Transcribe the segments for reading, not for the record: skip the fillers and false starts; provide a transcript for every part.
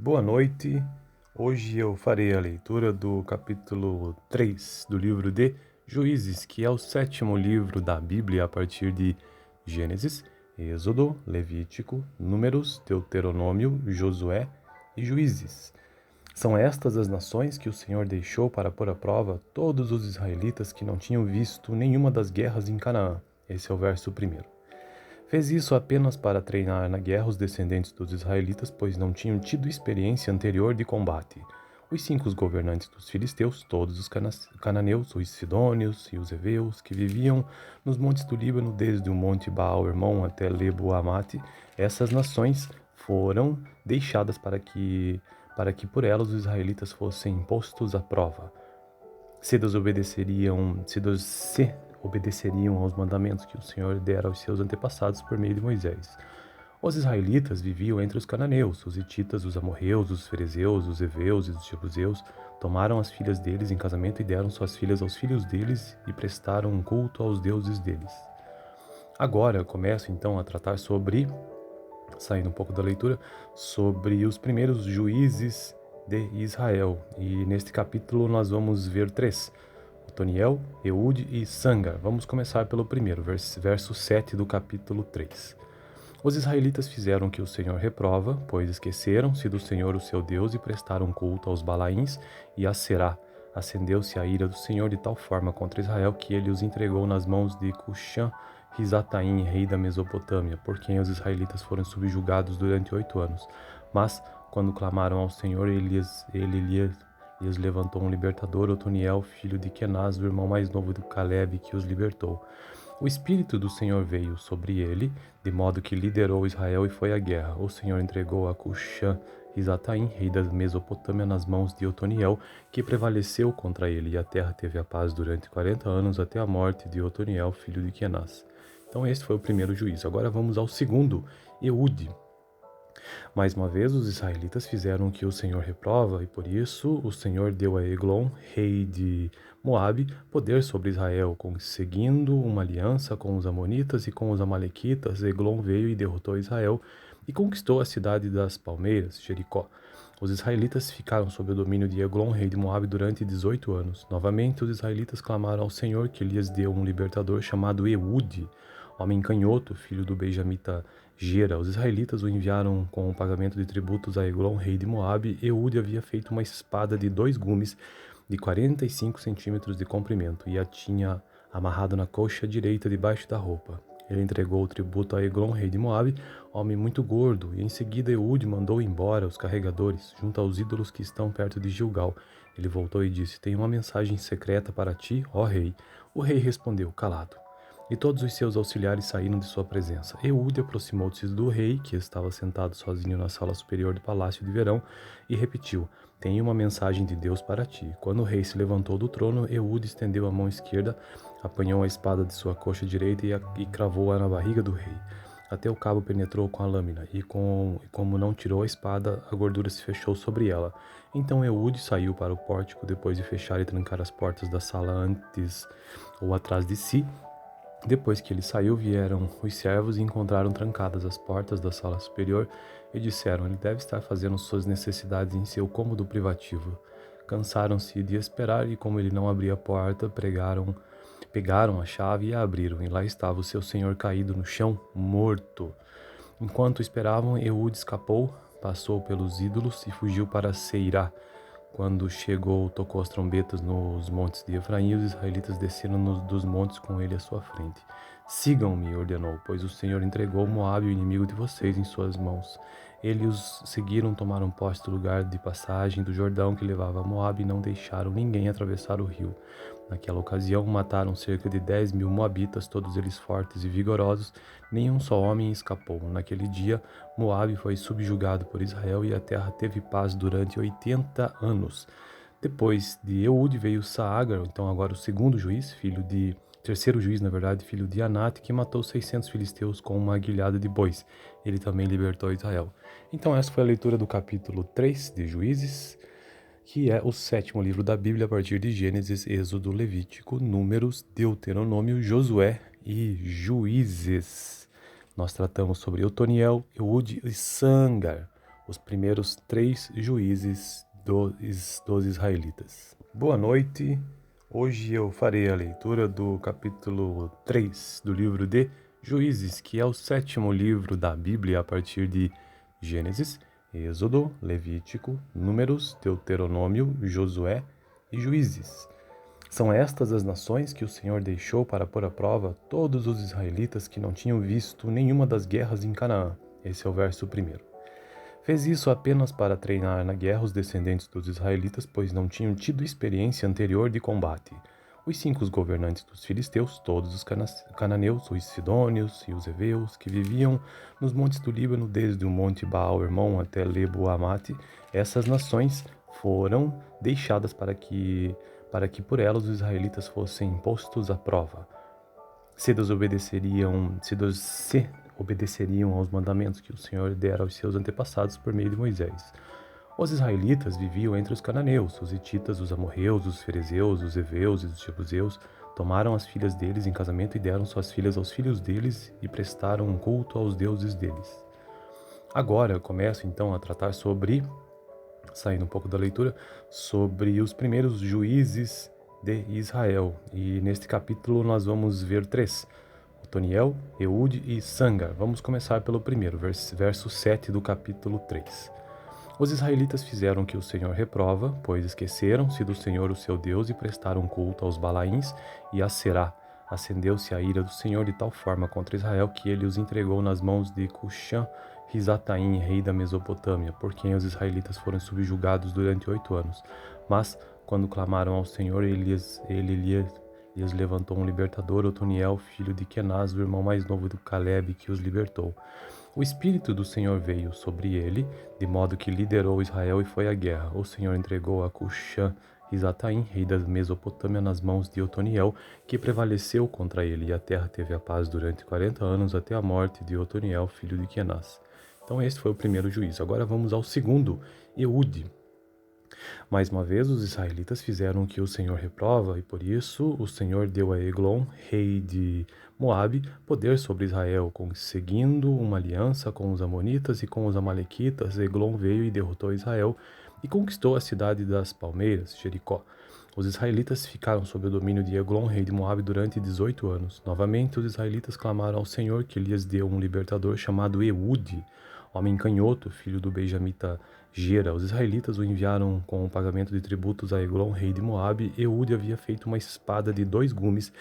Boa noite. Hoje eu farei a leitura do capítulo 3 do livro de Juízes, que é o sétimo livro da Bíblia a partir de Gênesis, Êxodo, Levítico, Números, Deuteronômio, Josué e Juízes. São estas as nações que o Senhor deixou para pôr à prova todos os israelitas que não tinham visto nenhuma das guerras em Canaã. Esse é o verso 1. Fez isso apenas para treinar na guerra os descendentes dos israelitas, pois não tinham tido experiência anterior de combate. Os 5 governantes dos filisteus, todos os cananeus, os sidônios e os heveus, que viviam nos montes do Líbano, desde o monte Baal-Hermon até Lebo-Amate, essas nações foram deixadas para que por elas os israelitas fossem postos à prova. Se obedeceriam aos mandamentos que o Senhor dera aos seus antepassados por meio de Moisés. Os israelitas viviam entre os cananeus, os hititas, os amorreus, os ferezeus, os heveus e os jebuseus. Tomaram as filhas deles em casamento e deram suas filhas aos filhos deles e prestaram um culto aos deuses deles. Agora eu começo então a tratar saindo um pouco da leitura, sobre os primeiros juízes de Israel. E neste capítulo nós vamos ver 3. Otoniel, Eude e Sangar. Vamos começar pelo primeiro, verso 7 do capítulo 3. Os israelitas fizeram o que o Senhor reprova, pois esqueceram-se do Senhor o seu Deus e prestaram culto aos Balaíns e a Será. Acendeu-se a ira do Senhor de tal forma contra Israel que ele os entregou nas mãos de Cushan-Risataim, rei da Mesopotâmia, por quem os israelitas foram subjugados durante 8 anos. Mas, quando clamaram ao Senhor, ele lhes levantou um libertador, Otoniel, filho de Kenaz, o irmão mais novo do Caleb, que os libertou. O Espírito do Senhor veio sobre ele, de modo que liderou Israel e foi à guerra. O Senhor entregou a Cushan-Risataim, rei da Mesopotâmia, nas mãos de Otoniel, que prevaleceu contra ele, e a terra teve a paz durante 40 anos, até a morte de Otoniel, filho de Kenaz. Então esse foi o primeiro juízo. Agora vamos ao segundo, Eude. Mais uma vez, os israelitas fizeram o que o Senhor reprova, e por isso o Senhor deu a Eglon, rei de Moabe, poder sobre Israel, conseguindo uma aliança com os amonitas e com os amalequitas. Eglon veio e derrotou Israel e conquistou a cidade das palmeiras, Jericó. Os israelitas ficaram sob o domínio de Eglon, rei de Moabe, durante 18 anos. Novamente, os israelitas clamaram ao Senhor, que lhes deu um libertador chamado Eude, homem canhoto, filho do benjamita Gera. Os israelitas o enviaram com o pagamento de tributos a Eglon, rei de Moabe. Eude havia feito uma espada de 2 gumes de 45 centímetros de comprimento e a tinha amarrado na coxa direita debaixo da roupa. Ele entregou o tributo a Eglon, rei de Moabe, homem muito gordo, e em seguida Eude mandou embora os carregadores, junto aos ídolos que estão perto de Gilgal. Ele voltou e disse: "Tenho uma mensagem secreta para ti, ó rei." O rei respondeu, calado. E todos os seus auxiliares saíram de sua presença. Eude aproximou-se do rei, que estava sentado sozinho na sala superior do palácio de verão, e repetiu: "Tenho uma mensagem de Deus para ti." Quando o rei se levantou do trono, Eude estendeu a mão esquerda, apanhou a espada de sua coxa direita e cravou-a na barriga do rei. Até o cabo penetrou com a lâmina, e como não tirou a espada, a gordura se fechou sobre ela. Então Eude saiu para o pórtico, depois de fechar e trancar as portas da sala antes ou atrás de si. Depois que ele saiu, vieram os servos e encontraram trancadas as portas da sala superior e disseram: "Ele deve estar fazendo suas necessidades em seu cômodo privativo." Cansaram-se de esperar e, como ele não abria a porta, pegaram a chave e a abriram, e lá estava o seu senhor caído no chão, morto. Enquanto esperavam, Eude escapou, passou pelos ídolos e fugiu para Seirá. Quando chegou, tocou as trombetas nos montes de Efraim, e os israelitas desceram dos montes com ele à sua frente. "Sigam-me", ordenou, "pois o Senhor entregou Moabe, o inimigo de vocês, em suas mãos." Eles os seguiram, tomaram posse do lugar de passagem do Jordão que levava a Moabe e não deixaram ninguém atravessar o rio. Naquela ocasião, mataram cerca de 10.000 moabitas, todos eles fortes e vigorosos. Nenhum só homem escapou. Naquele dia, Moabe foi subjugado por Israel e a terra teve paz durante 80 anos. Depois de Eude veio Saagar, então agora o terceiro juiz, na verdade, filho de Anate, que matou 600 filisteus com uma aguilhada de bois. Ele também libertou Israel. Então essa foi a leitura do capítulo 3 de Juízes, que é o sétimo livro da Bíblia a partir de Gênesis, Êxodo, Levítico, Números, Deuteronômio, Josué e Juízes. Nós tratamos sobre Otoniel, Eude e Sangar, os primeiros 3 juízes dos israelitas. Boa noite, hoje eu farei a leitura do capítulo 3 do livro de Juízes, que é o 7º livro da Bíblia a partir de Gênesis, Êxodo, Levítico, Números, Deuteronômio, Josué e Juízes. São estas as nações que o Senhor deixou para pôr à prova todos os israelitas que não tinham visto nenhuma das guerras em Canaã. Esse é o verso 1º. Fez isso apenas para treinar na guerra os descendentes dos israelitas, pois não tinham tido experiência anterior de combate. Os 5 governantes dos filisteus, todos os cananeus, os sidônios e os heveus, que viviam nos montes do Líbano, desde o monte Baal-Hermon até Lebo-Amate, essas nações foram deixadas para que por elas os israelitas fossem postos à prova. Se desobedeceriam aos mandamentos que o Senhor dera aos seus antepassados por meio de Moisés. Os israelitas viviam entre os cananeus, os hititas, os amorreus, os ferezeus, os heveus e os jebuseus. Tomaram as filhas deles em casamento e deram suas filhas aos filhos deles e prestaram um culto aos deuses deles. Agora eu começo então a tratar sobre, saindo um pouco da leitura, sobre os primeiros juízes de Israel. E neste capítulo nós vamos ver 3. Otoniel, Eude e Sangar. Vamos começar pelo primeiro, verso 7 do capítulo 3. Os israelitas fizeram o que o Senhor reprova, pois esqueceram-se do Senhor o seu Deus e prestaram culto aos Balaíns e a Será. Acendeu-se a ira do Senhor de tal forma contra Israel que ele os entregou nas mãos de Cushan-Risataim, rei da Mesopotâmia, por quem os israelitas foram subjugados durante 8 anos. Mas, quando clamaram ao Senhor, ele lhes levantou um libertador, Otoniel, filho de Kenaz, o irmão mais novo do Caleb, que os libertou. O Espírito do Senhor veio sobre ele, de modo que liderou Israel e foi à guerra. O Senhor entregou a Cushan-Risataim, rei da Mesopotâmia, nas mãos de Otoniel, que prevaleceu contra ele, e a terra teve a paz durante 40 anos, até a morte de Otoniel, filho de Kenaz. Então este foi o primeiro juízo. Agora vamos ao segundo, Eude. Mais uma vez, os israelitas fizeram o que o Senhor reprova, e por isso o Senhor deu a Eglon, rei de Moabe, poder sobre Israel, conseguindo uma aliança com os amonitas e com os amalequitas. Eglon veio e derrotou Israel e conquistou a cidade das palmeiras, Jericó. Os israelitas ficaram sob o domínio de Eglon, rei de Moabe, durante 18 anos. Novamente, os israelitas clamaram ao Senhor, que lhes deu um libertador chamado Eude, homem canhoto, filho do benjamita Gera. Os israelitas o enviaram com o pagamento de tributos a Eglon, rei de Moabe. Eude havia feito uma espada de 2 gumes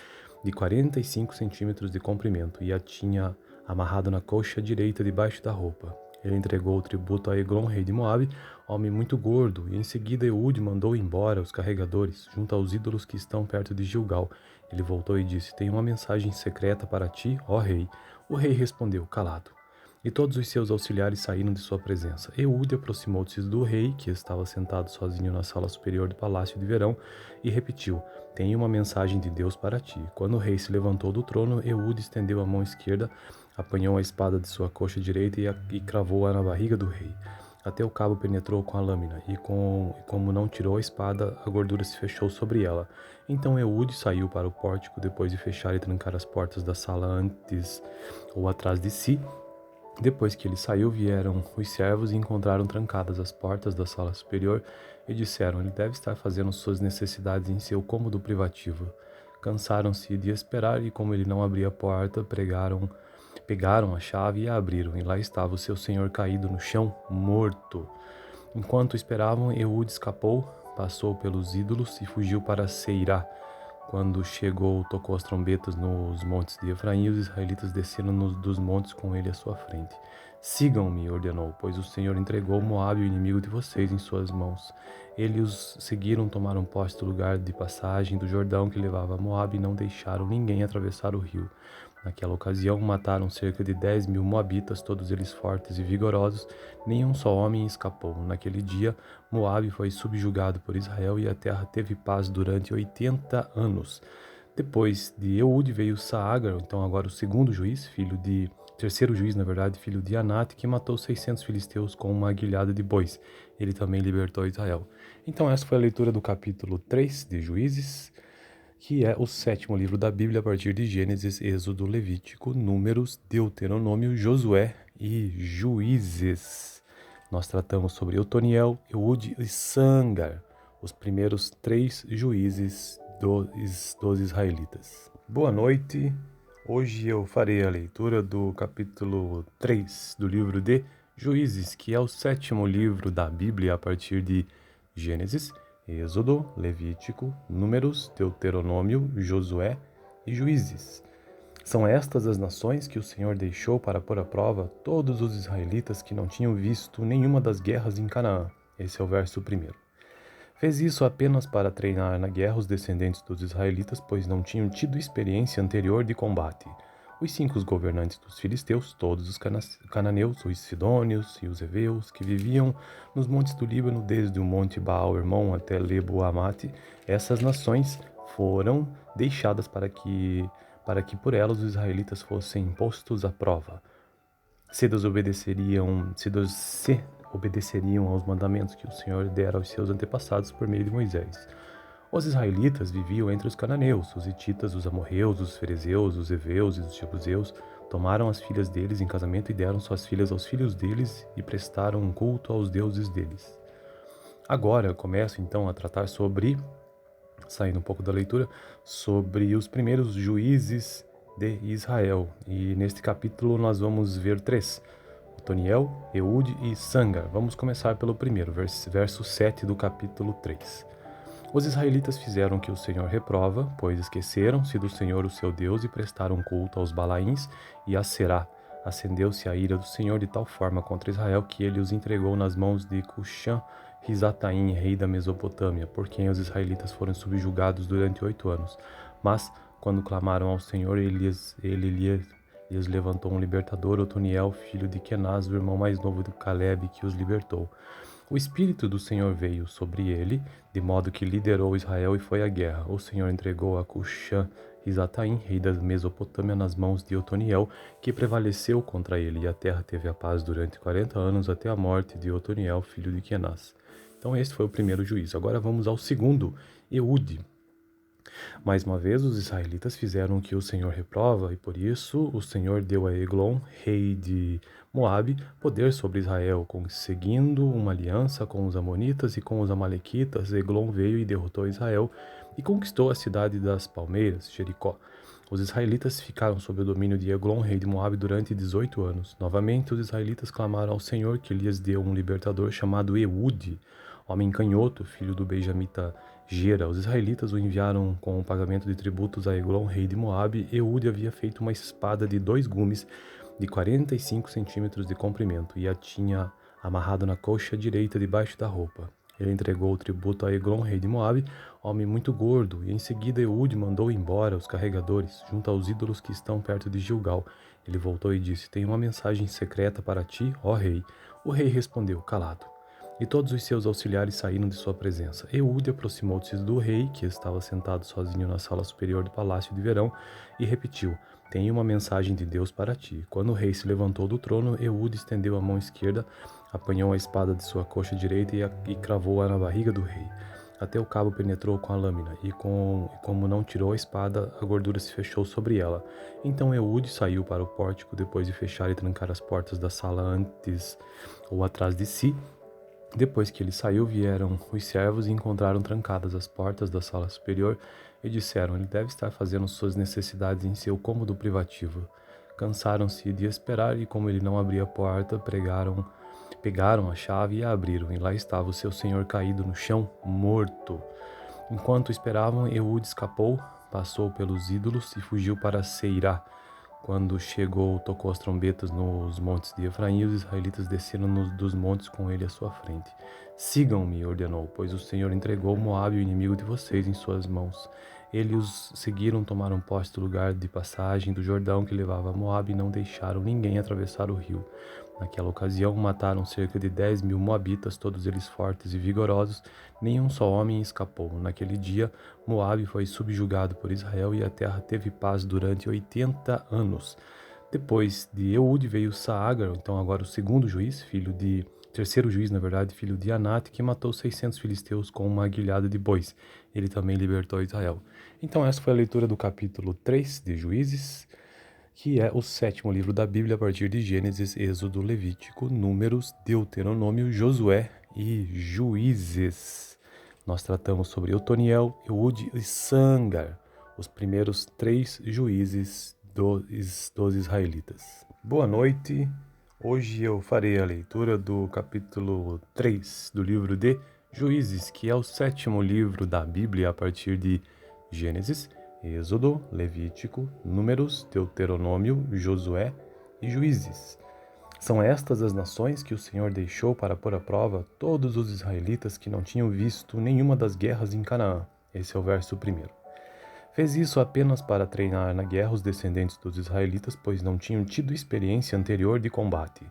de 45 centímetros de comprimento e a tinha amarrado na coxa direita debaixo da roupa. Ele entregou o tributo a Eglon, rei de Moabe, homem muito gordo, e em seguida Eude mandou embora os carregadores, junto aos ídolos que estão perto de Gilgal. Ele voltou e disse: "Tenho uma mensagem secreta para ti, ó rei." O rei respondeu, calado. E todos os seus auxiliares saíram de sua presença. Eude aproximou-se do rei, que estava sentado sozinho na sala superior do palácio de verão, e repetiu: "Tenho uma mensagem de Deus para ti." Quando o rei se levantou do trono, Eude estendeu a mão esquerda, apanhou a espada de sua coxa direita e cravou-a na barriga do rei. Até o cabo penetrou com a lâmina, e como não tirou a espada, a gordura se fechou sobre ela. Então Eude saiu para o pórtico, depois de fechar e trancar as portas da sala antes ou atrás de si. Depois que ele saiu, vieram os servos e encontraram trancadas as portas da sala superior e disseram: "Ele deve estar fazendo suas necessidades em seu cômodo privativo." Cansaram-se de esperar e, como ele não abria a porta, pegaram a chave e a abriram, e lá estava o seu senhor caído no chão, morto. Enquanto esperavam, Eude escapou, passou pelos ídolos e fugiu para Seirá. Quando chegou, tocou as trombetas nos montes de Efraim, e os israelitas desceram dos montes com ele à sua frente. "Sigam-me", ordenou, "pois o Senhor entregou Moabe, o inimigo de vocês, em suas mãos." Eles os seguiram, tomaram posse do lugar de passagem do Jordão que levava a Moabe e não deixaram ninguém atravessar o rio. Naquela ocasião, mataram cerca de 10.000 moabitas, todos eles fortes e vigorosos. Nenhum só homem escapou. Naquele dia, Moabe foi subjugado por Israel e a terra teve paz durante 80 anos. Depois de Eude veio Saagar, então agora o terceiro juiz, filho de Anate, que matou 600 filisteus com uma aguilhada de bois. Ele também libertou Israel. Então essa foi a leitura do capítulo 3 de Juízes, que é o 7º livro da Bíblia a partir de Gênesis, Êxodo, Levítico, Números, Deuteronômio, Josué e Juízes. Nós tratamos sobre Otoniel, Eude e Sangar, os primeiros 3 juízes dos israelitas. Boa noite. Hoje eu farei a leitura do capítulo 3 do livro de Juízes, que é o 7º livro da Bíblia a partir de Gênesis, Êxodo, Levítico, Números, Deuteronômio, Josué e Juízes. São estas as nações que o Senhor deixou para pôr à prova todos os israelitas que não tinham visto nenhuma das guerras em Canaã. Esse é o verso 1º. Fez isso apenas para treinar na guerra os descendentes dos israelitas, pois não tinham tido experiência anterior de combate. Os 5 governantes dos filisteus, todos os cananeus, os sidônios e os heveus, que viviam nos montes do Líbano, desde o monte Baal-Hermon até Lebo-Amate, essas nações foram deixadas para que por elas os israelitas fossem postos à prova. Se obedeceriam aos mandamentos que o Senhor dera aos seus antepassados por meio de Moisés. Os israelitas viviam entre os cananeus, os hititas, os amorreus, os ferezeus, os heveus e os jebuseus. Tomaram as filhas deles em casamento e deram suas filhas aos filhos deles e prestaram um culto aos deuses deles. Agora eu começo então a tratar sobre, saindo um pouco da leitura, sobre os primeiros juízes de Israel. E neste capítulo nós vamos ver 3. Otoniel, Eude e Sangar. Vamos começar pelo primeiro, verso 7 do capítulo 3. Os israelitas fizeram o que o Senhor reprova, pois esqueceram-se do Senhor o seu Deus e prestaram culto aos Balaíns e a Será. Acendeu-se a ira do Senhor de tal forma contra Israel que ele os entregou nas mãos de Cushan-Risataim, rei da Mesopotâmia, por quem os israelitas foram subjugados durante 8 anos. Mas, quando clamaram ao Senhor, ele lhes levantou um libertador, Otoniel, filho de Kenaz, o irmão mais novo do Caleb, que os libertou. O Espírito do Senhor veio sobre ele, de modo que liderou Israel e foi à guerra. O Senhor entregou a Cushan-Risataim, rei da Mesopotâmia, nas mãos de Otoniel, que prevaleceu contra ele, e a terra teve a paz durante 40 anos, até a morte de Otoniel, filho de Kenaz. Então esse foi o primeiro juízo. Agora vamos ao segundo, Eude. Mais uma vez, os israelitas fizeram o que o Senhor reprova, e por isso o Senhor deu a Eglon, rei de Moabe, poder sobre Israel, conseguindo uma aliança com os amonitas e com os amalequitas. Eglon veio e derrotou Israel e conquistou a cidade das palmeiras, Jericó. Os israelitas ficaram sob o domínio de Eglon, rei de Moabe, durante 18 anos. Novamente, os israelitas clamaram ao Senhor, que lhes deu um libertador chamado Eude, homem canhoto, filho do benjamita Gera. Os israelitas o enviaram com o pagamento de tributos a Eglon, rei de Moabe. Eude havia feito uma espada de 2 gumes de 45 centímetros de comprimento e a tinha amarrado na coxa direita debaixo da roupa. Ele entregou o tributo a Eglon, rei de Moabe, homem muito gordo, e em seguida Eude mandou embora os carregadores, junto aos ídolos que estão perto de Gilgal. Ele voltou e disse: "Tenho uma mensagem secreta para ti, ó rei." O rei respondeu, calado. E todos os seus auxiliares saíram de sua presença. Eude aproximou-se do rei, que estava sentado sozinho na sala superior do palácio de verão, e repetiu: "Tenho uma mensagem de Deus para ti." Quando o rei se levantou do trono, Eude estendeu a mão esquerda, apanhou a espada de sua coxa direita e cravou-a na barriga do rei. Até o cabo penetrou com a lâmina, e como não tirou a espada, a gordura se fechou sobre ela. Então Eude saiu para o pórtico, depois de fechar e trancar as portas da sala antes ou atrás de si. Depois que ele saiu, vieram os servos e encontraram trancadas as portas da sala superior e disseram: "Ele deve estar fazendo suas necessidades em seu cômodo privativo." Cansaram-se de esperar e, como ele não abria a porta, pegaram a chave e a abriram, e lá estava o seu senhor caído no chão, morto. Enquanto esperavam, Eude escapou, passou pelos ídolos e fugiu para Seirá. Quando chegou, tocou as trombetas nos montes de Efraim, e os israelitas desceram dos montes com ele à sua frente. "Sigam-me", ordenou, "pois o Senhor entregou Moabe, o inimigo de vocês, em suas mãos." Eles os seguiram, tomaram posse do lugar de passagem do Jordão que levava a Moabe e não deixaram ninguém atravessar o rio. Naquela ocasião, mataram cerca de 10.000 moabitas, todos eles fortes e vigorosos. Nenhum só homem escapou. Naquele dia, Moabe foi subjugado por Israel e a terra teve paz durante 80 anos. Depois de Eude veio Saagar, então agora o terceiro juiz, filho de Anate, que matou 600 filisteus com uma aguilhada de bois. Ele também libertou Israel. Então essa foi a leitura do capítulo 3 de Juízes, que é o sétimo livro da Bíblia a partir de Gênesis, Êxodo, Levítico, Números, Deuteronômio, Josué e Juízes. Nós tratamos sobre Otoniel, Eude e Sangar, os primeiros 3 juízes dos israelitas. Boa noite. Hoje eu farei a leitura do capítulo 3 do livro de Juízes, que é o sétimo livro da Bíblia a partir de Gênesis, Êxodo, Levítico, Números, Deuteronômio, Josué e Juízes. São estas as nações que o Senhor deixou para pôr à prova todos os israelitas que não tinham visto nenhuma das guerras em Canaã. Esse é o verso 1. Fez isso apenas para treinar na guerra os descendentes dos israelitas, pois não tinham tido experiência anterior de combate.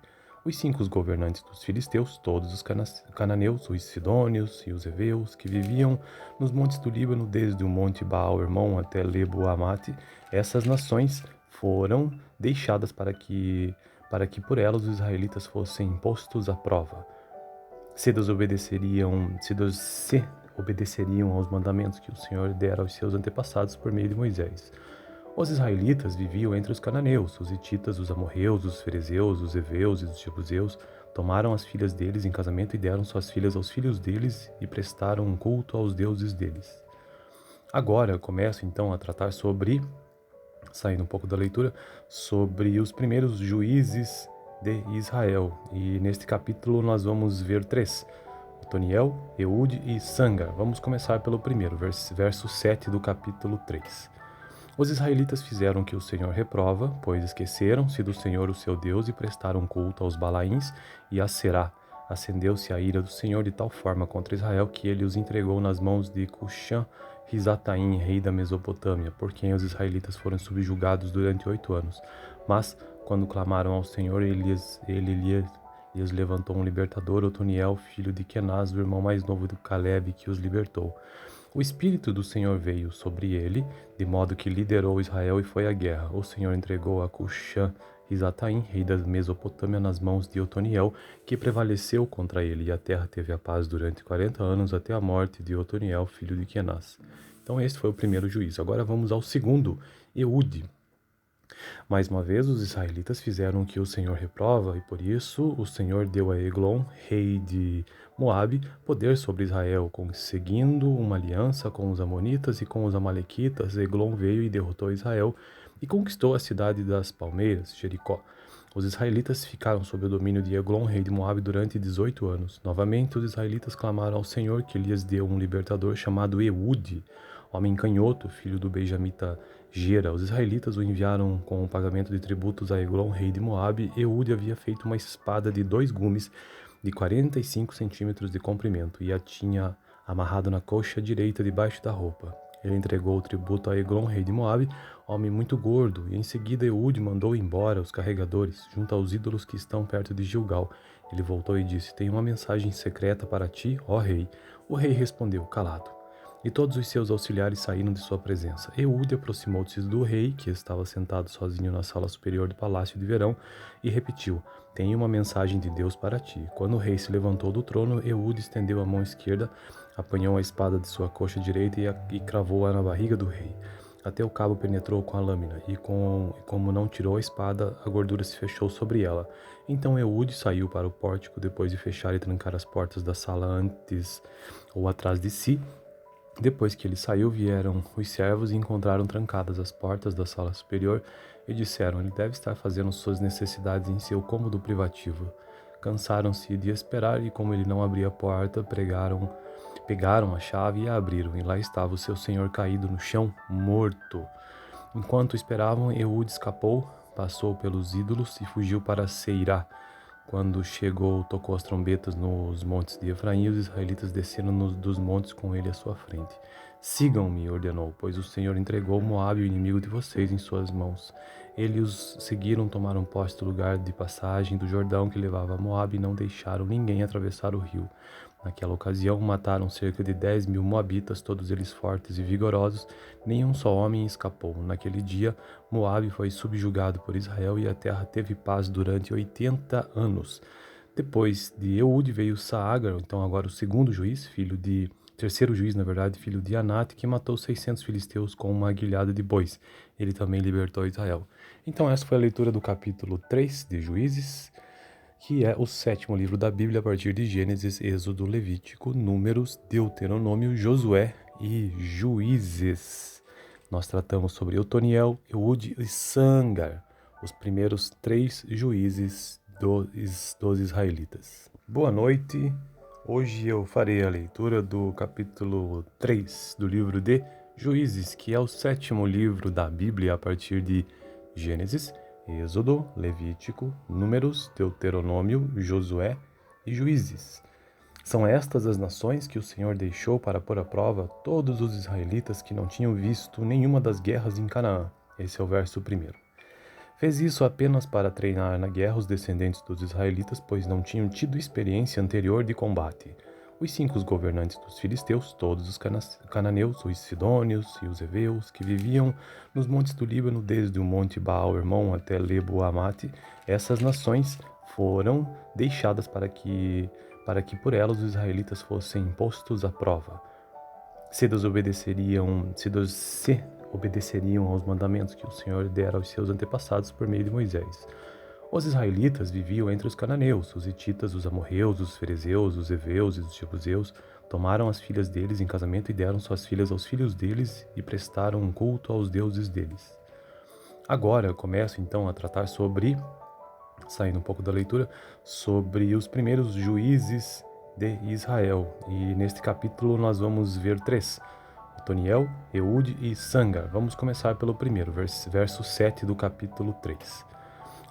Os 5 governantes dos filisteus, todos os cananeus, os sidônios e os heveus, que viviam nos montes do Líbano, desde o monte Baal-Hermon até Lebo-Amate, essas nações foram deixadas para que por elas os israelitas fossem postos à prova. Se desobedeceriam aos mandamentos que o Senhor dera aos seus antepassados por meio de Moisés. Os israelitas viviam entre os cananeus, os hititas, os amorreus, os ferezeus, os heveus e os jebuseus. Tomaram as filhas deles em casamento e deram suas filhas aos filhos deles e prestaram um culto aos deuses deles. Agora eu começo então a tratar sobre, saindo um pouco da leitura, sobre os primeiros juízes de Israel. E neste capítulo nós vamos ver 3. Otoniel, Eude e Sangar. Vamos começar pelo primeiro, verso 7 do capítulo 3. Os israelitas fizeram o que o Senhor reprova, pois esqueceram-se do Senhor o seu Deus e prestaram culto aos Balaíns e a Será. Acendeu-se a ira do Senhor de tal forma contra Israel que ele os entregou nas mãos de Cushan-Risataim, rei da Mesopotâmia, por quem os israelitas foram subjugados durante 8 anos. Mas, quando clamaram ao Senhor, ele lhes levantou um libertador, Otoniel, filho de Kenaz, o irmão mais novo do Caleb, que os libertou. O Espírito do Senhor veio sobre ele, de modo que liderou Israel e foi à guerra. O Senhor entregou a Cushan-Risataim, rei da Mesopotâmia, nas mãos de Otoniel, que prevaleceu contra ele, e a terra teve a paz durante 40 anos, até a morte de Otoniel, filho de Kenaz. Então este foi o primeiro juízo. Agora vamos ao segundo, Eude. Mais uma vez, os israelitas fizeram o que o Senhor reprova, e por isso o Senhor deu a Eglon, rei de Moabe, poder sobre Israel, conseguindo uma aliança com os amonitas e com os amalequitas. Eglon veio e derrotou Israel e conquistou a cidade das palmeiras, Jericó. Os israelitas ficaram sob o domínio de Eglon, rei de Moabe, durante 18 anos. Novamente, os israelitas clamaram ao Senhor, que lhes deu um libertador chamado Eude, homem canhoto, filho do benjamita Gera. Os israelitas o enviaram com o pagamento de tributos a Eglon, rei de Moabe. Eude havia feito uma espada de 2 gumes de 45 centímetros de comprimento e a tinha amarrado na coxa direita debaixo da roupa. Ele entregou o tributo a Eglon, rei de Moabe, homem muito gordo, e em seguida Eude mandou embora os carregadores, junto aos ídolos que estão perto de Gilgal. Ele voltou e disse: "Tenho uma mensagem secreta para ti, ó rei." O rei respondeu, calado. E todos os seus auxiliares saíram de sua presença. Eude aproximou-se do rei, que estava sentado sozinho na sala superior do palácio de verão, e repetiu: "Tenho uma mensagem de Deus para ti." Quando o rei se levantou do trono, Eude estendeu a mão esquerda, apanhou a espada de sua coxa direita e cravou-a na barriga do rei. Até o cabo penetrou com a lâmina, e como não tirou a espada, a gordura se fechou sobre ela. Então Eude saiu para o pórtico, depois de fechar e trancar as portas da sala antes ou atrás de si. Depois que ele saiu, vieram os servos e encontraram trancadas as portas da sala superior e disseram: "Ele deve estar fazendo suas necessidades em seu cômodo privativo." Cansaram-se de esperar e, como ele não abria a porta, pegaram a chave e a abriram, e lá estava o seu senhor caído no chão, morto. Enquanto esperavam, Eude escapou, passou pelos ídolos e fugiu para Seirá. Quando chegou, tocou as trombetas nos montes de Efraim, e os israelitas desceram dos montes com ele à sua frente. "Sigam-me", ordenou, "pois o Senhor entregou Moabe, o inimigo de vocês, em suas mãos." Eles os seguiram, tomaram posse do lugar de passagem do Jordão que levava a Moabe e não deixaram ninguém atravessar o rio. Naquela ocasião, mataram cerca de 10.000 moabitas, todos eles fortes e vigorosos. Nenhum só homem escapou. Naquele dia, Moabe foi subjugado por Israel e a terra teve paz durante 80 anos. Depois de Eude veio Saagar, então agora o segundo juiz, terceiro juiz, na verdade, filho de Anate, que matou 600 filisteus com uma guilhada de bois. Ele também libertou Israel. Então essa foi a leitura do capítulo 3 de Juízes, que é o sétimo livro da Bíblia a partir de Gênesis, Êxodo, Levítico, Números, Deuteronômio, Josué e Juízes. Nós tratamos sobre Otoniel, Eude e Sangar, os primeiros 3 juízes dos israelitas. Boa noite. Hoje eu farei a leitura do capítulo 3 do livro de Juízes, que é o sétimo livro da Bíblia a partir de Gênesis, Êxodo, Levítico, Números, Deuteronômio, Josué e Juízes. São estas as nações que o Senhor deixou para pôr à prova todos os israelitas que não tinham visto nenhuma das guerras em Canaã. Esse é o verso 1. Fez isso apenas para treinar na guerra os descendentes dos israelitas, pois não tinham tido experiência anterior de combate. Os 5 governantes dos filisteus, todos os cananeus, os sidônios e os heveus, que viviam nos montes do Líbano, desde o monte Baal-Hermon até Lebo-Amate, essas nações foram deixadas para que por elas os israelitas fossem postos à prova. Se obedeceriam aos mandamentos que o Senhor dera aos seus antepassados por meio de Moisés. Os israelitas viviam entre os cananeus, os hititas, os amorreus, os ferezeus, os heveus e os jebuseus. Tomaram as filhas deles em casamento e deram suas filhas aos filhos deles e prestaram um culto aos deuses deles. Agora eu começo então a tratar saindo um pouco da leitura, sobre os primeiros juízes de Israel. E neste capítulo nós vamos ver 3. Otoniel, Eude e Sangar. Vamos começar pelo primeiro, verso 7 do capítulo 3.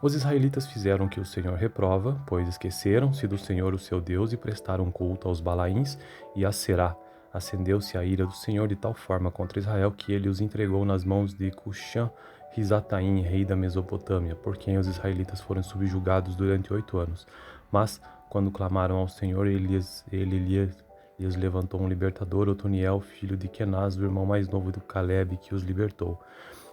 Os israelitas fizeram o que o Senhor reprova, pois esqueceram-se do Senhor, o seu Deus, e prestaram culto aos Balaíns e a Será. Acendeu-se a ira do Senhor de tal forma contra Israel que ele os entregou nas mãos de Cushan-Risataim, rei da Mesopotâmia, por quem os israelitas foram subjugados durante 8 anos. Mas, quando clamaram ao Senhor, ele lhes levantou um libertador, Otoniel, filho de Kenaz, o irmão mais novo do Caleb, que os libertou.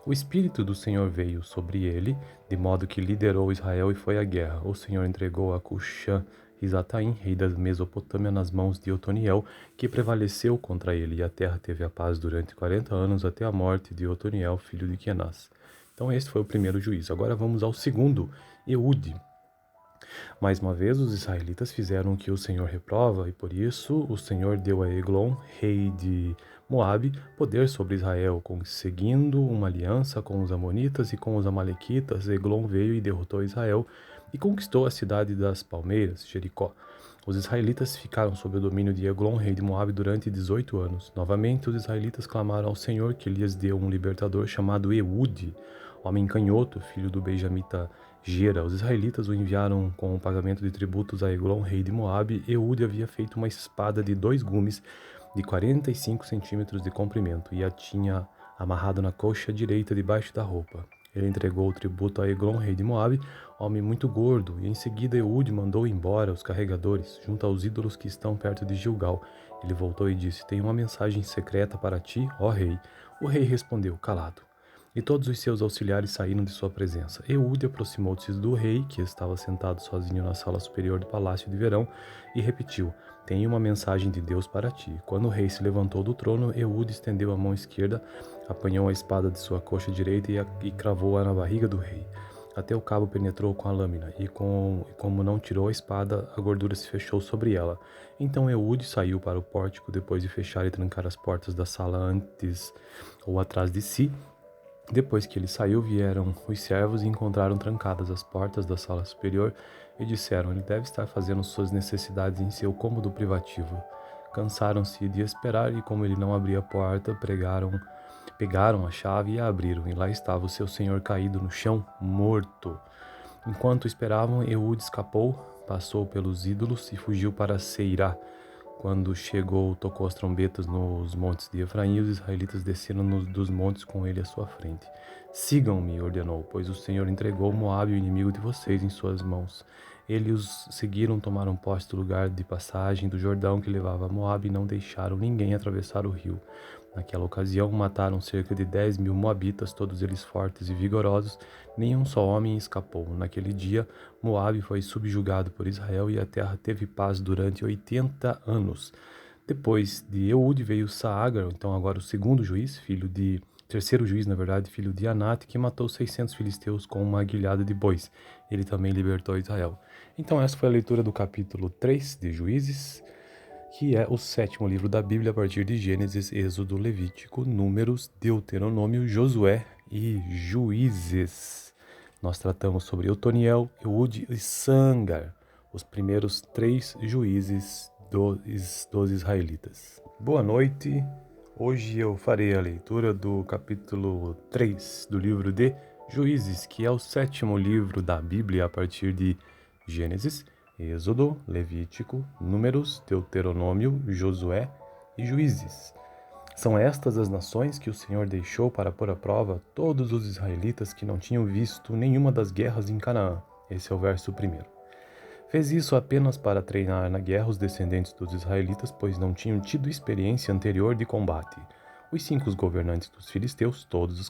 O Espírito do Senhor veio sobre ele, de modo que liderou Israel e foi à guerra. O Senhor entregou a Cushan-Risataim, rei da Mesopotâmia, nas mãos de Otoniel, que prevaleceu contra ele, e a terra teve a paz durante 40 anos, até a morte de Otoniel, filho de Kenaz. Então esse foi o primeiro juízo. Agora vamos ao segundo, Eude. Mais uma vez, os israelitas fizeram o que o Senhor reprova, e por isso o Senhor deu a Eglon, rei de Moabe, poder sobre Israel, conseguindo uma aliança com os amonitas e com os amalequitas. Eglon veio e derrotou Israel e conquistou a cidade das palmeiras, Jericó. Os israelitas ficaram sob o domínio de Eglon, rei de Moabe, durante 18 anos. Novamente, os israelitas clamaram ao Senhor, que lhes deu um libertador chamado Eude, homem canhoto, filho do benjamita Gera. Os israelitas o enviaram com o pagamento de tributos a Eglon, rei de Moabe. Eude havia feito uma espada de 2 gumes de 45 centímetros de comprimento e a tinha amarrado na coxa direita debaixo da roupa. Ele entregou o tributo a Eglon, rei de Moabe, homem muito gordo, e em seguida Eude mandou embora os carregadores, junto aos ídolos que estão perto de Gilgal. Ele voltou e disse: "Tenho uma mensagem secreta para ti, ó rei." O rei respondeu, calado. E todos os seus auxiliares saíram de sua presença. Eude aproximou-se do rei, que estava sentado sozinho na sala superior do palácio de verão, e repetiu: "Tenho uma mensagem de Deus para ti." Quando o rei se levantou do trono, Eude estendeu a mão esquerda, apanhou a espada de sua coxa direita e cravou-a na barriga do rei. Até o cabo penetrou com a lâmina, e como não tirou a espada, a gordura se fechou sobre ela. Então Eude saiu para o pórtico, depois de fechar e trancar as portas da sala antes ou atrás de si. Depois que ele saiu, vieram os servos e encontraram trancadas as portas da sala superior e disseram: "Ele deve estar fazendo suas necessidades em seu cômodo privativo." Cansaram-se de esperar e, como ele não abria a porta, pegaram a chave e a abriram, e lá estava o seu senhor caído no chão, morto. Enquanto esperavam, Eude escapou, passou pelos ídolos e fugiu para Seirá. Quando chegou, tocou as trombetas nos montes de Efraim, e os israelitas desceram dos montes com ele à sua frente. "Sigam-me", ordenou, "pois o Senhor entregou Moabe, o inimigo de vocês, em suas mãos." Eles os seguiram, tomaram posse do lugar de passagem do Jordão que levava a Moabe e não deixaram ninguém atravessar o rio. Naquela ocasião, mataram cerca de 10.000 moabitas, todos eles fortes e vigorosos. Nenhum só homem escapou. Naquele dia, Moabe foi subjugado por Israel e a terra teve paz durante 80 anos. Depois de Eude veio Saagar, então agora o terceiro juiz, na verdade, filho de Anate, que matou 600 filisteus com uma aguilhada de bois. Ele também libertou Israel. Então essa foi a leitura do capítulo 3 de Juízes, que é o sétimo livro da Bíblia a partir de Gênesis, Êxodo, Levítico, Números, Deuteronômio, Josué e Juízes. Nós tratamos sobre Otoniel, Eude e Sangar, os primeiros 3 juízes dos israelitas. Boa noite. Hoje eu farei a leitura do capítulo 3 do livro de Juízes, que é o sétimo livro da Bíblia a partir de Gênesis, Êxodo, Levítico, Números, Deuteronômio, Josué e Juízes. São estas as nações que o Senhor deixou para pôr à prova todos os israelitas que não tinham visto nenhuma das guerras em Canaã. Esse é o verso 1. Fez isso apenas para treinar na guerra os descendentes dos israelitas, pois não tinham tido experiência anterior de combate. Os 5 governantes dos filisteus, todos os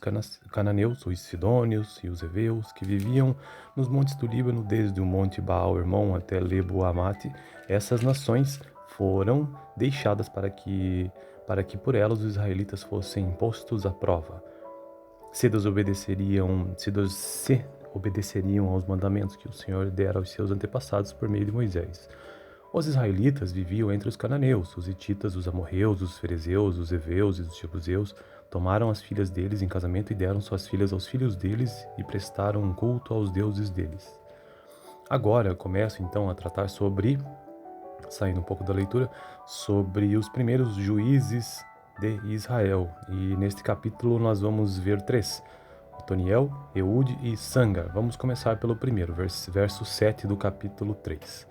cananeus, os sidônios e os heveus, que viviam nos montes do Líbano, desde o monte Baal-Hermon até Lebo-Amate, essas nações foram deixadas para que por elas os israelitas fossem postos à prova. Se obedeceriam aos mandamentos que o Senhor dera aos seus antepassados por meio de Moisés. Os israelitas viviam entre os cananeus, os hititas, os amorreus, os ferezeus, os heveus e os jebuseus. Tomaram as filhas deles em casamento e deram suas filhas aos filhos deles e prestaram um culto aos deuses deles. Agora começo então a tratar sobre, saindo um pouco da leitura, sobre os primeiros juízes de Israel. E neste capítulo nós vamos ver 3. Otoniel, Eude e Sangar. Vamos começar pelo primeiro, verso 7 do capítulo 3.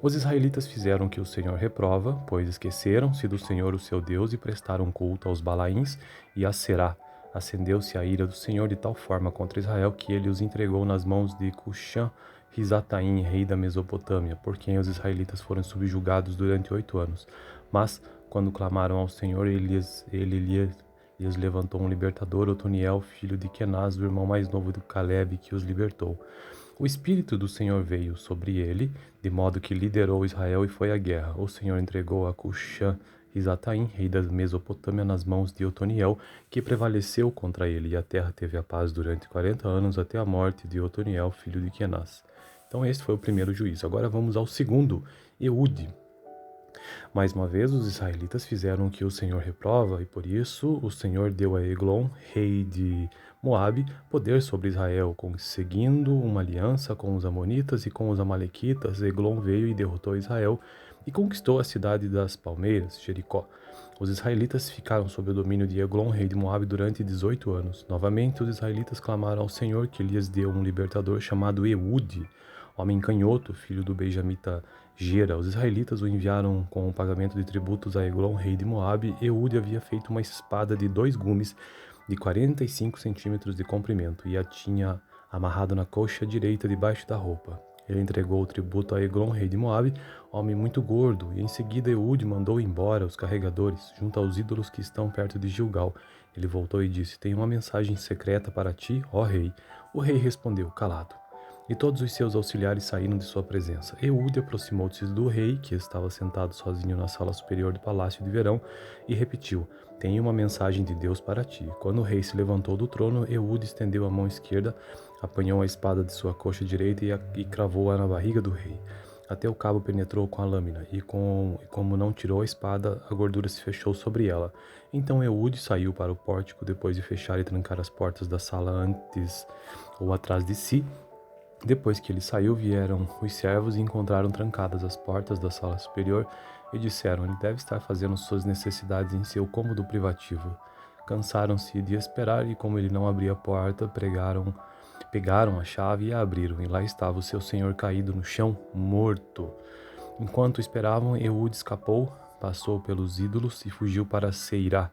Os israelitas fizeram o que o Senhor reprova, pois esqueceram-se do Senhor, o seu Deus, e prestaram culto aos Balaíns e a Será. Acendeu-se a ira do Senhor de tal forma contra Israel que ele os entregou nas mãos de Cuxã-Risataim, rei da Mesopotâmia, por quem os israelitas foram subjugados durante 8 anos. Mas, quando clamaram ao Senhor, ele lhes levantou um libertador, Otoniel, filho de Kenaz, o irmão mais novo do Caleb, que os libertou. O Espírito do Senhor veio sobre ele, de modo que liderou Israel e foi à guerra. O Senhor entregou a Cuxã-Risataim, rei da Mesopotâmia, nas mãos de Otoniel, que prevaleceu contra ele, e a terra teve a paz durante 40 anos, até a morte de Otoniel, filho de Kenaz. Então este foi o primeiro juízo. Agora vamos ao segundo, Eude. Mais uma vez, os israelitas fizeram o que o Senhor reprova, e por isso o Senhor deu a Eglon, rei de Moabe, poder sobre Israel, conseguindo uma aliança com os amonitas e com os amalequitas. Eglon veio e derrotou Israel e conquistou a cidade das palmeiras, Jericó. Os israelitas ficaram sob o domínio de Eglon, rei de Moabe, durante 18 anos. Novamente, os israelitas clamaram ao Senhor, que lhes deu um libertador chamado Eude, homem canhoto, filho do benjamita Gera. Os israelitas o enviaram com o pagamento de tributos a Eglon, rei de Moabe. Eude havia feito uma espada de 2 gumes de 45 centímetros de comprimento e a tinha amarrado na coxa direita debaixo da roupa. Ele entregou o tributo a Eglon, rei de Moabe, homem muito gordo, e em seguida Eude mandou embora os carregadores, junto aos ídolos que estão perto de Gilgal. Ele voltou e disse: "Tenho uma mensagem secreta para ti, ó rei." O rei respondeu, calado. E todos os seus auxiliares saíram de sua presença. Eude aproximou-se do rei, que estava sentado sozinho na sala superior do palácio de verão, e repetiu: "Tenho uma mensagem de Deus para ti." Quando o rei se levantou do trono, Eude estendeu a mão esquerda, apanhou a espada de sua coxa direita e cravou-a na barriga do rei. Até o cabo penetrou com a lâmina, e como não tirou a espada, a gordura se fechou sobre ela. Então Eude saiu para o pórtico, depois de fechar e trancar as portas da sala antes ou atrás de si. Depois que ele saiu, vieram os servos e encontraram trancadas as portas da sala superior e disseram: "Ele deve estar fazendo suas necessidades em seu cômodo privativo." Cansaram-se de esperar e, como ele não abria a porta, pegaram a chave e a abriram, e lá estava o seu senhor caído no chão, morto. Enquanto esperavam, Eude escapou, passou pelos ídolos e fugiu para Seirá.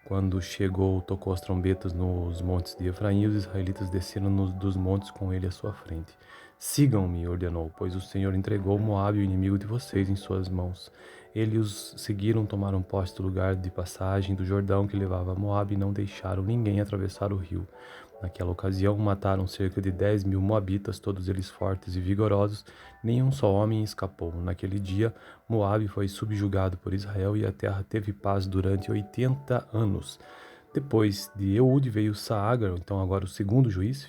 Quando chegou, tocou as trombetas nos montes de Efraim, e os israelitas desceram dos montes com ele à sua frente. Sigam-me, ordenou, pois o Senhor entregou Moabe, o inimigo de vocês, em suas mãos. Eles os seguiram, tomaram posse do lugar de passagem do Jordão que levava a Moabe e não deixaram ninguém atravessar o rio. Naquela ocasião, mataram cerca de 10.000 moabitas, todos eles fortes e vigorosos. Nenhum só homem escapou. Naquele dia, Moabe foi subjugado por Israel e a terra teve paz durante 80 anos. Depois de Eude veio Saagar, então agora o segundo juiz,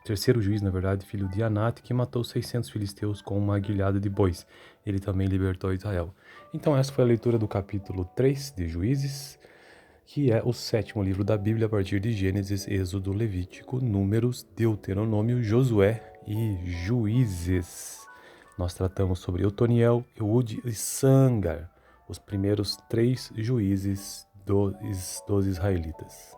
terceiro juiz, na verdade, filho de Anate, que matou 600 filisteus com uma aguilhada de bois. Ele também libertou Israel. Então essa foi a leitura do capítulo 3 de Juízes, que é o sétimo livro da Bíblia a partir de Gênesis, Êxodo, Levítico, Números, Deuteronômio, Josué e Juízes. Nós tratamos sobre Otoniel, Eude e Sangar, os primeiros 3 juízes dos israelitas.